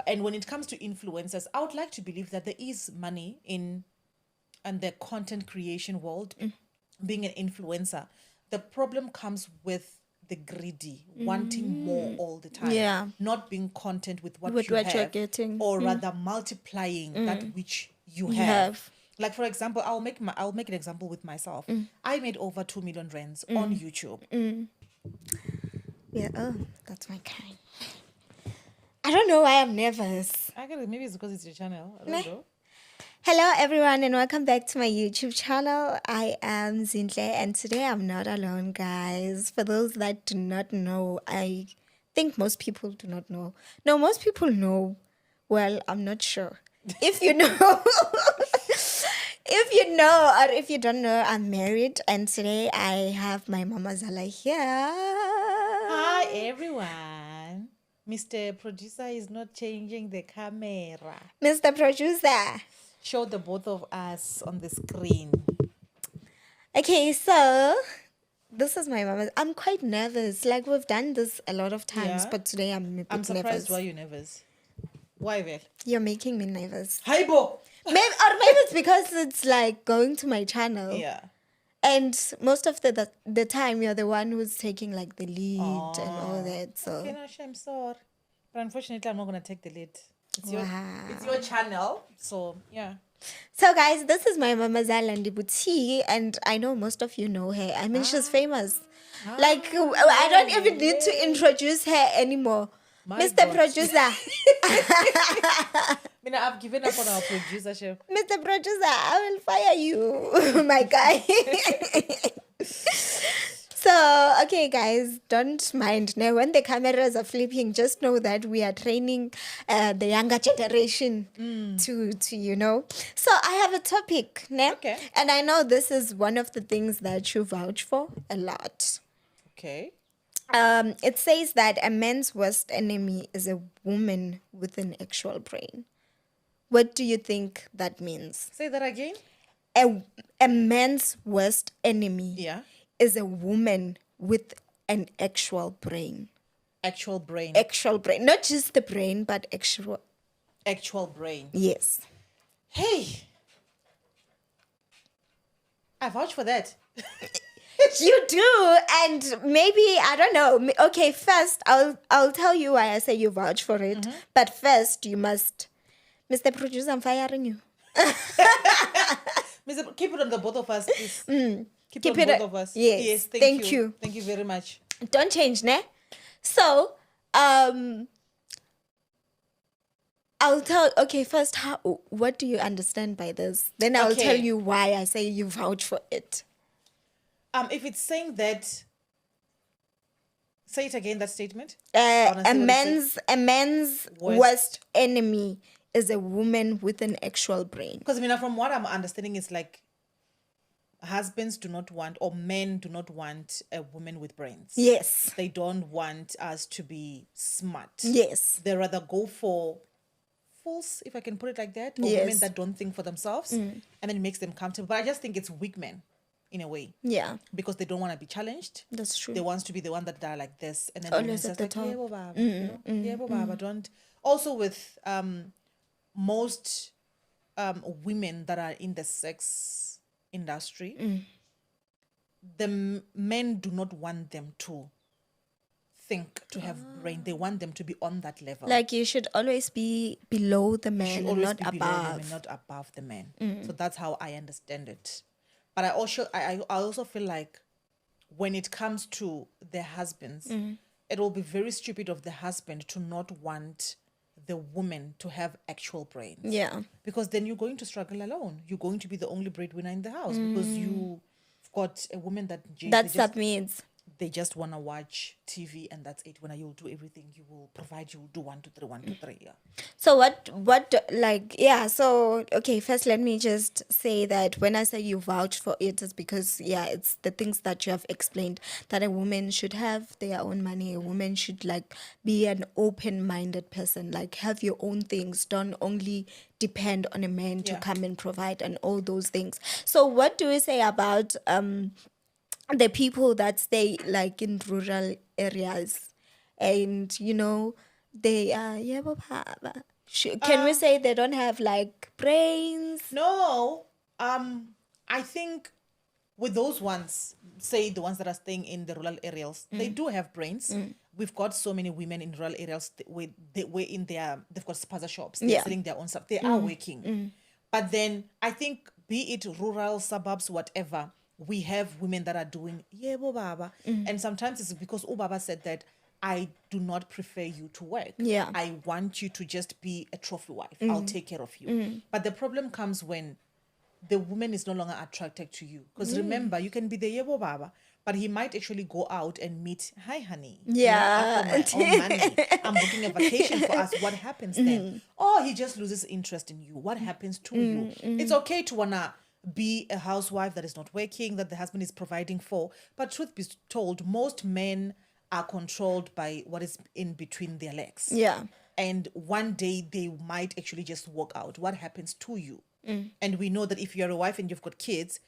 And when it comes to influencers, I would like to believe that there is money in and the content creation world, being an influencer. The problem comes with the greedy, wanting more all the time, Yeah. not being content with what With you what you're have, getting. or rather multiplying that which you You have. have. Like for example, I'll make an example with myself. I made over 2 million rands on YouTube. Yeah. Oh, that's my kind. I don't know why I'm nervous. I get it. Maybe it's because it's your channel. I don't know. Hello, everyone, and welcome back to my YouTube channel. I am Zinhle, and today I'm not alone, guys. For those that do not know, I think most people do not know. No, most people know. Well, I'm not sure. If you know, if you know, or if you don't know, I'm married, and today I have my Mama Zala here. Hi, everyone. Mr. Producer is not changing the camera. Mr. Producer. Show the both of us on the screen. Okay, so this is my mama. I'm quite nervous. Like we've done this a lot of times, Yeah. but today I'm a bit I'm surprised nervous. why you're nervous. Why, Vel? You're making me nervous. Hi, Bo. Maybe it's because it's like going to my channel. Yeah. And most of the time you're the one who's taking like the lead and all that. So Okay, no, I'm sorry. But unfortunately, I'm not going to take the lead. It's Wow. it's your channel. So, yeah. So guys, this is my Mama Zalandi Buti, and I know most of you know her. I mean, she's famous. Like I don't even need to introduce her anymore. My Mr. God. Producer, I mean, I've given up on our producer chef. Mr. Producer, I will fire you, my guy. So, okay, guys, don't mind. Now, when the cameras are flipping, just know that we are training the younger generation to you know. So, I have a topic, ne? Okay. And I know this is one of the things that you vouch for a lot. Okay. It says that a man's worst enemy is a woman with an actual brain. What do you think that means? Say that again. A man's worst enemy Yeah. is a woman with an actual brain. Actual brain. Actual brain. Not just the brain, but actual. Actual brain. Yes. Hey. I vouch for that. You do. And maybe, I don't know. Okay, first, I'll tell you why I say you vouch for it. But first, you must... Mr. Producer, I'm firing you. Keep it on the both of us, please. Keep Keep it on it both of us. yes. Thank Thank you. Thank you very much. Don't change, ne? So, I'll tell. Okay, first, what do you understand by this? Then I'll Okay. tell you why I say you vouch for it. If it's saying that, say it again. That statement. A man's worst enemy is a woman with an actual brain. Because from what I'm understanding, it's like husbands do not want, or men do not want a woman with brains. Yes. They don't want us to be smart. Yes. They rather go for fools, if I can put it like that, or Yes. women that don't think for themselves, and then it makes them comfortable. But I just think it's weak men, in a way, Yeah, because they don't want to be challenged. that's true. They want to be the one that are like this, and then Always the at women's the just like, top. "Yeah, baba, yeah, baba." Don't. Also, with most women that are in the sex industry, the men do not want them to think, to have brain. They want them to be on that level. Like you should always be below the You man should and always not be below them above. and not above the men. So that's how I understand it. But I also feel like when it comes to the husbands, it will be very stupid of the husband to not want the woman to have actual brains. Yeah. Because then you're going to struggle alone. You're going to be the only breadwinner in the house because you've got a woman that Submits. they just want to watch TV and that's it. When you'll do everything, you will provide, you'll do 1, 2, 3, 1, 2, 3. Yeah. So so okay, first let me just say that when I say you vouch for it, it's because it's the things that you have explained, that a woman should have their own money, a woman should like be an open-minded person, like have your own things, don't only depend on a man to Yeah. come and provide and all those things. So what do we say about the people that stay like in rural areas and they are Can we say they don't have like brains? No. I think with those ones, say the ones that are staying in the rural areas, they do have brains. We've got so many women in rural areas they've got spaza shops, they're selling their own stuff. They are working. But then I think, be it rural, suburbs, whatever, we have women that are doing yebo baba. And sometimes it's because Baba said that I do not prefer you to work. Yeah. I want you to just be a trophy wife. I'll take care of you. But the problem comes when the woman is no longer attracted to you. Because remember, you can be the yebo baba, but he might actually go out and meet, hi honey. Yeah. After my own money, I'm booking a vacation for us. What happens then? Or he just loses interest in you. What happens to you? It's okay to wanna be a housewife that is not working, that the husband is providing for. But truth be told, most men are controlled by what is in between their legs. Yeah. And one day they might actually just walk out. What happens to you? And we know that if you're a wife and you've got kids,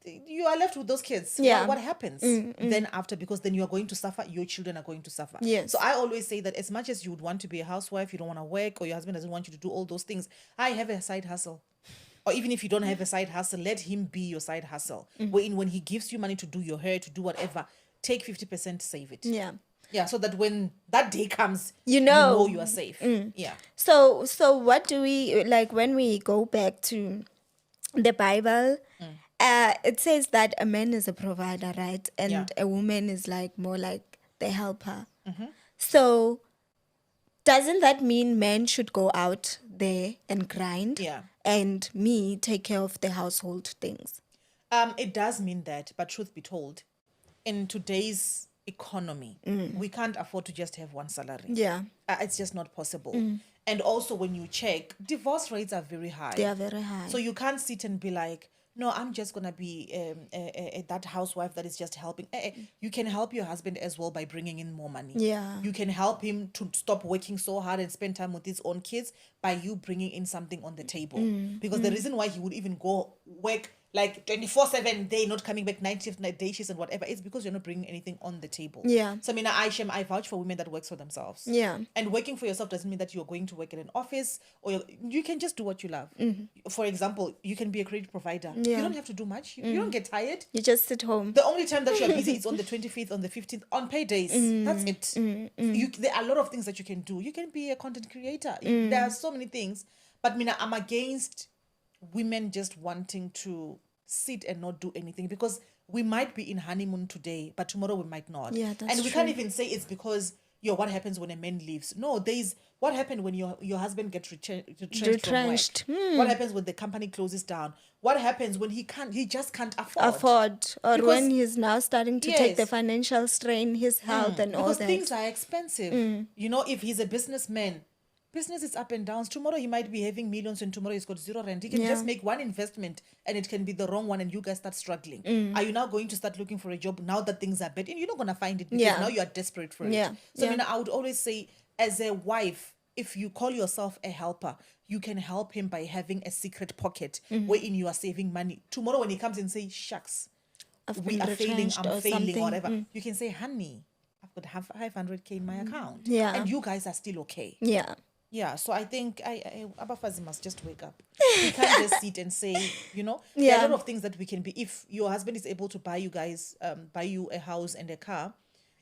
you are left with those kids. Yeah. What happens then after? Because then you are going to suffer. Your children are going to suffer. Yes. So I always say that as much as you would want to be a housewife, you don't want to work, or your husband doesn't want you to do all those things, I have a side hustle. Or even if you don't have a side hustle, let him be your side hustle. When he gives you money to do your hair, to do whatever, take 50%, save it. Yeah. Yeah, so that when that day comes, You know you are safe. Yeah. So what do we like when we go back to the Bible? It says that a man is a provider, right? And Yeah. a woman is like more like the helper. So doesn't that mean men should go out there and grind? Yeah. And me take care of the household things? It does mean that, but truth be told, in today's economy, we can't afford to just have one salary. Yeah. It's just not possible. And also, when you check, divorce rates are very high. They are very high. So you can't sit and be like, no, I'm just going to be that housewife that is just helping. You can help your husband as well by bringing in more money. Yeah. You can help him to stop working so hard and spend time with his own kids by you bringing in something on the table. Because the reason why he would even go work like 24/7 day, not coming back night shift, night day shifts and whatever, it's because you're not bringing anything on the table. Yeah. So I vouch for women that works for themselves. Yeah. And working for yourself doesn't mean that you're going to work in an office, or you can just do what you love. For example, you can be a credit provider. You Yeah. don't have to do much. You don't get tired. You just sit home. The only time that you're busy is on the 25th, on the 15th, on paydays. That's it. There are a lot of things that you can do. You can be a content creator. There are so many things. But Mina, I'm against women just wanting to sit and not do anything, because we might be in honeymoon today, but tomorrow we might not. Yeah, that's and we true. can't even say it's because what happens when a man leaves. No, there's what happened when your husband gets retrenched from work. What happens when the company closes down? What happens when he just can't afford? Or Because- when he's now starting to take the Yes. financial strain, his health and all Because that. things are expensive. If he's a businessman, business is up and downs. Tomorrow he might be having millions and tomorrow he's got zero rent. He can Yeah. just make one investment and it can be the wrong one and you guys start struggling. Are you now going to start looking for a job now that things are bad? And you're not going to find it because Yeah. now you are desperate for Yeah. it. So Yeah. I would always say, as a wife, if you call yourself a helper, you can help him by having a secret pocket wherein you are saving money. Tomorrow when he comes and say, shucks, I've we been are failing, retrenched I'm or failing, something. or whatever. You can say, honey, I've got 500K in my account. Yeah. And you guys are still okay. Yeah. Yeah, so I think Abafazi must just wake up. We can't just sit and say, there are Yeah. a lot of things that we can be. If your husband is able to buy you a house and a car,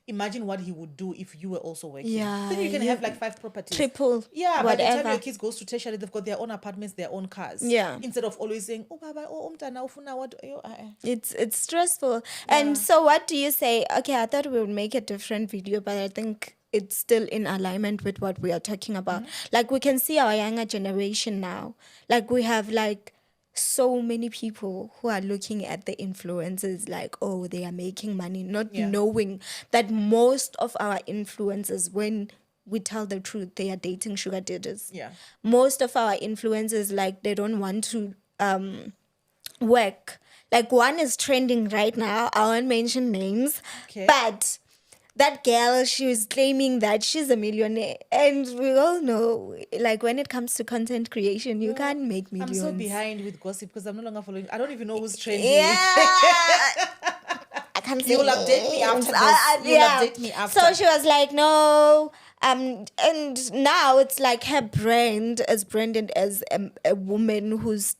imagine what he would do if you were also working. Yeah, Then you can you- have like 5 properties. Triple. Yeah, by the time whatever. your kids goes to tertiary, they've got their own apartments, their own cars. Yeah. Instead of always saying, oh, baba, oh, umtana, ufuna, what? It's stressful. And so what do you say? Okay, I thought we would make a different video, but I think it's still in alignment with what we are talking about. Like we can see our younger generation now. Like we have like so many people who are looking at the influencers like, oh, they are making money, not Yeah. knowing that most of our influencers, when we tell the truth, they are dating sugar daddies. Yeah. Most of our influencers, like, they don't want to work. Like, one is trending right now. I won't mention names. Okay. But that girl, she was claiming that she's a millionaire. And we all know, like, when it comes to content creation, you can't make I'm millions. so behind with gossip because I'm no longer following. I don't even know who's trending. Yeah. I can't say You'll update me names. after this. You'll update me after. So she was like, no, And now it's like her brand is branded as a woman who's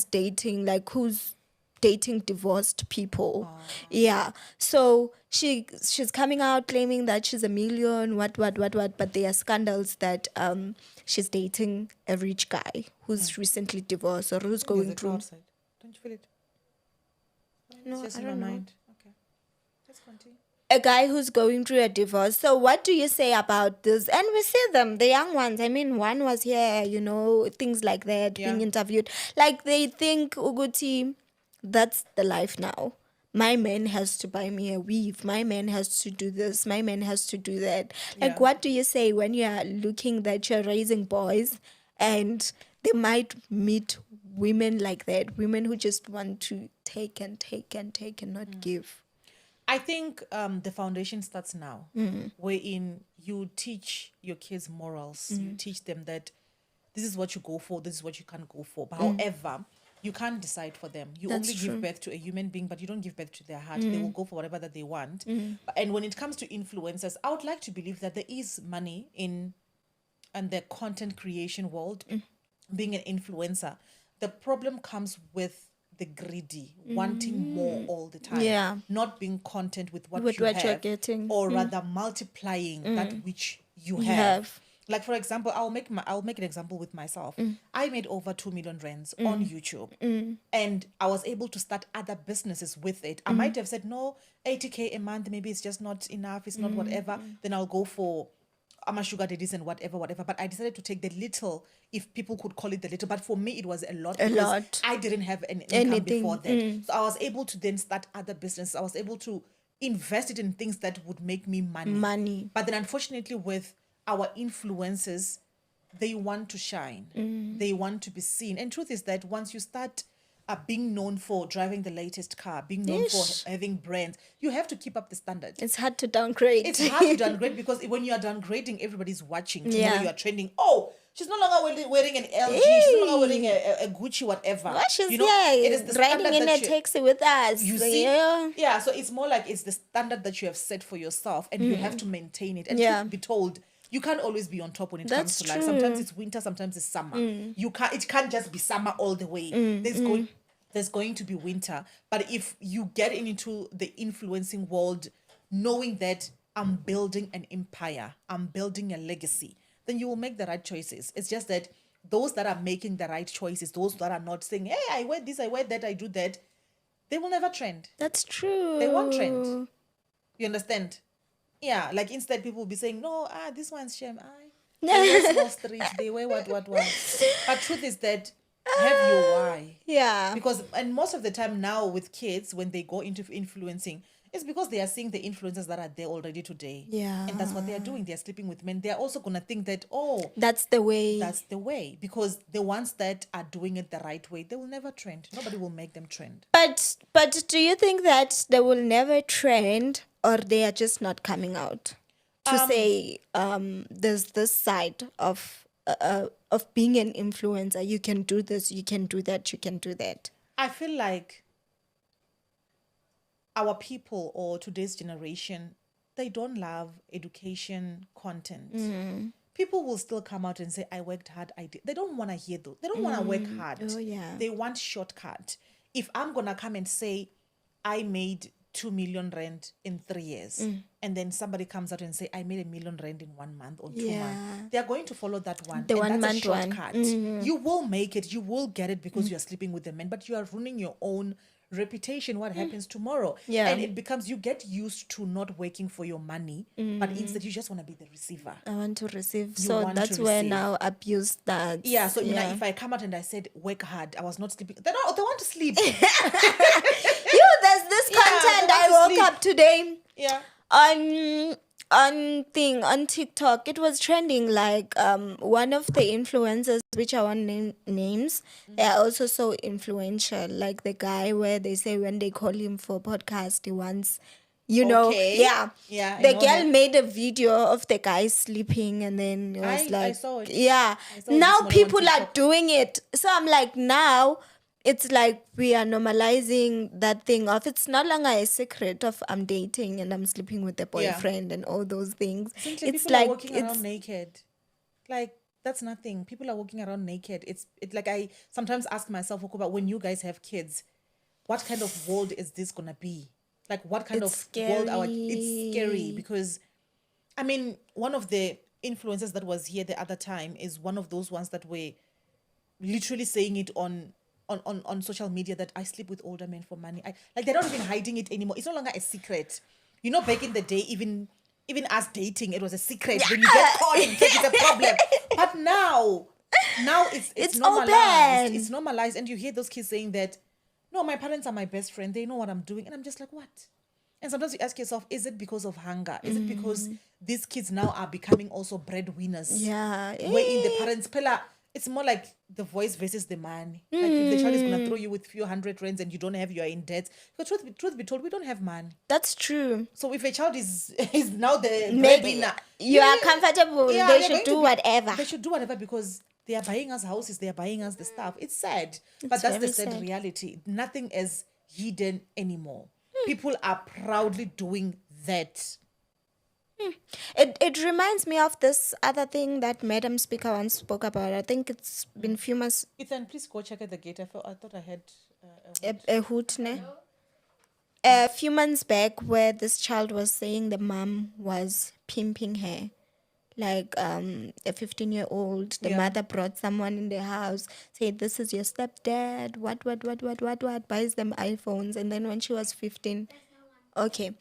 dating, like who's dating divorced people. Yeah. So she's coming out claiming that she's a million, what, but there are scandals that she's dating a rich guy who's recently divorced or who's There's going a through. outside. Don't you feel it? No, It's just I in my don't know. mind. Okay. Let's continue. A guy who's going through a divorce. So what do you say about this? And we see them, the young ones. I mean, one was here, things like that, being Yeah. interviewed. Like they think, Uguti, that's the life now. My man has to buy me a weave. My man has to do this. My man has to do that. Like, Yeah. what do you say when you're looking that you're raising boys and they might meet women like that, women who just want to take and take and take and not give? I think the foundation starts now, wherein you teach your kids morals. You teach them that this is what you go for, this is what you can't go for. But however, you can't decide for them. You That's only true. give birth to a human being, but you don't give birth to their heart. They will go for whatever that they want. And when it comes to influencers, I would like to believe that there is money in the content creation world, being an influencer. The problem comes with the greedy, wanting more all the time. Yeah. Not being content with what With you what have, you're getting. or rather multiplying that which you You have. have. Like for example, I'll make an example with myself. I made over 2 million rands on YouTube, and I was able to start other businesses with it. I might have said no, 80K a month, maybe it's just not enough, it's not whatever. Then I'll go for I'm sugar daddies and whatever. But I decided to take the little, if people could call it the little. But for me, it was a lot because lot. I didn't have an income Anything. before that. So I was able to then start other businesses. I was able to invest it in things that would make me money. But then unfortunately with our influencers, they want to shine. They want to be seen. And truth is that once you start being known for driving the latest car, being known for having brands, you have to keep up the standard. It's hard to downgrade. It's hard to downgrade because when you are downgrading, everybody's watching. Tomorrow Yeah. you are trending. Oh, she's no longer wearing an LG. She's no longer wearing a Gucci, whatever. Well, she's it is the riding standard in a that taxi with us. you see. Yeah. Yeah, so it's more like it's the standard that you have set for yourself, and you have to maintain it. And Yeah. to be told, you can't always be on top when it comes That's to life. true. Sometimes it's winter, sometimes it's summer. It can't just be summer all the way. There's going to be winter. But if you get into the influencing world, knowing that I'm building an empire, I'm building a legacy, then you will make the right choices. It's just that those that are making the right choices, those that are not saying, hey, I wear this, I wear that, I do that, they will never trend. That's true. They won't trend. You understand? Yeah, like instead people will be saying, no, this one's shame. They wear small street, they wear what. But truth is that have your why. Yeah. Because, and most of the time now with kids, when they go into influencing, it's because they are seeing the influencers that are there already today. Yeah. And that's what they are doing. They're sleeping with men. They're also going to think that, oh, That's the way. that's the way. Because the ones that are doing it the right way, they will never trend. Nobody will make them trend. But do you think that they will never trend, or they are just not coming out to say there's this side of being an influencer? You can do this, you can do that, you can do that. I feel like our people or today's generation, they don't love education content. People will still come out and say, I worked hard, I did. They don't want to hear those. They don't want to work hard. Oh, yeah. They want shortcut. If I'm going to come and say, I made 2 million rand in 3 years, and then somebody comes out and say, I made 1 million rand in 1 month or 2 Yeah. months, they are going to follow that one. The and 1 that's a month one. shortcut. You will make it. You will get it because you are sleeping with the men, but you are ruining your own reputation. What happens tomorrow? Yeah. And it becomes, you get used to not working for your money, but instead you just want to be the receiver. I want to receive. You So want that's to where receive. now abuse starts. Yeah, so now if I come out and I said work hard, I was not sleeping. They want to sleep. There's this Yeah, content they I want to woke sleep. up today Yeah. on TikTok. It was trending, like one of the influencers, which I won't name names, they are also so influential. Like the guy where they say when they call him for podcast, he wants, Okay. yeah. Yeah, I The know girl him. made a video of the guy sleeping, and then it was I like, saw it. yeah. I saw it this Now morning on people are TikTok. doing it. So I'm like, now it's like we are normalizing that thing of it's no longer a secret of I'm dating and I'm sleeping with a boyfriend and all those things. Simply, It's people are like walking it's around naked. Like, that's nothing. People are walking around naked. It's like I sometimes ask myself, Okuba, when you guys have kids, what kind of world is this gonna be? Like, what kind it's of world it's scary scary. because I mean, one of the influencers that was here the other time is one of those ones that were literally saying it on social media that I sleep with older men for money. Like they're not even hiding it anymore. It's no longer a secret. You know, back in the day, even us dating, it was a secret. When you get caught, it's a problem. But now it's It's normalized. open. It's normalized, and you hear those kids saying that, no, my parents are my best friend. They know what I'm doing, and I'm just like, what? And sometimes you ask yourself, is it because of hunger? Is it because these kids now are becoming also breadwinners? Yeah. Where in the parents' pillar, it's more like the voice versus the money. Like if the child is gonna throw you with few hundred rands and you don't have, you are in debt. Because truth be told, we don't have money. That's true. So if a child is now the Maybe breadwinner, you are comfortable. They they're should going to do whatever. They should do whatever because they are buying us houses, they are buying us the stuff. It's sad, but It's that's the very sad sad. reality. Nothing is hidden anymore. People are proudly doing that. It reminds me of this other thing that Madam Speaker once spoke about. I think it's been few months Ethan, please go check at the gate. I thought I had a hoot, ne? A few months back where this child was saying the mom was pimping her. Like a 15-year-old, the Yeah. mother brought someone in the house, said this is your stepdad, what, buys them iPhones, and then when she was 15, okay,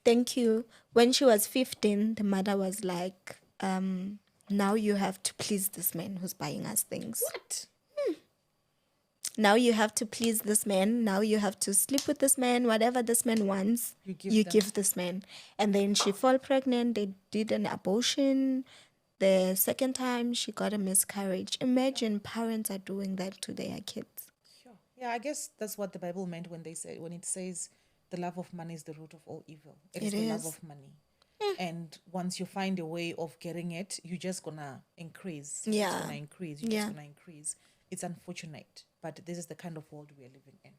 thank you. When she was 15, the mother was like, now you have to please this man who's buying us things. what? Now you have to please this man. Now you have to sleep with this man. Whatever this man wants, You give you them. give this man. And then she fell pregnant. They did an abortion. The second time, she got a miscarriage. Imagine parents are doing that to their kids. Sure. Yeah, I guess that's what the Bible meant when it says the love of money is the root of all evil. It is It the love is. of money. And once you find a way of getting it, you're just gonna increase. Yeah. It's gonna increase. You're Yeah. just gonna increase. It's unfortunate, but this is the kind of world we are living in.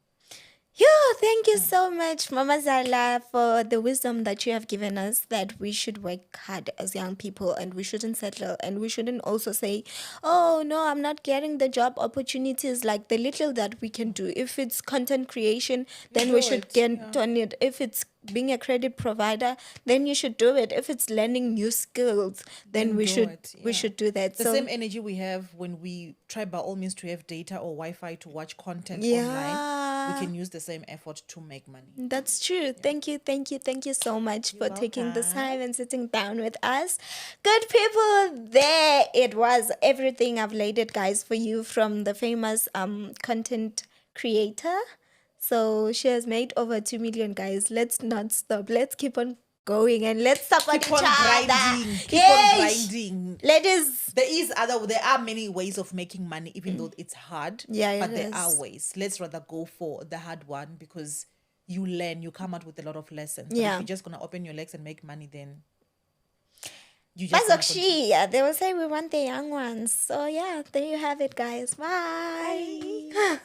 Yeah, thank you so much, Mama Zala, for the wisdom that you have given us that we should work hard as young people and we shouldn't settle. And we shouldn't also say, oh, no, I'm not getting the job opportunities, like the little that we can do. If it's content creation, then we do should it, get on it. If it's being a credit provider, then you should do it. If it's learning new skills, then we do should it, we yeah. should do that. The So same energy we have when we try by all means to have data or Wi-Fi to watch content Yeah. online, we can use the same effort to make money. that's true. Thank you so much for taking the welcome. time and sitting down with us. Good people, there it was. Everything I've laid it, guys, for you from the famous content creator. So she has made over 2 million, guys. Let's not stop. Let's keep on going and let's support Keep each on other. grinding. Keep Yes. on grinding. Ladies, There are many ways of making money, even though it's hard. Yeah, it but there are is. ways. Let's rather go for the hard one because you learn, you come out with a lot of lessons. But Yeah. if you're just gonna open your legs and make money, then you just gonna continue. Bazokshi, they will say we want the young ones. So yeah, there you have it, guys. Bye.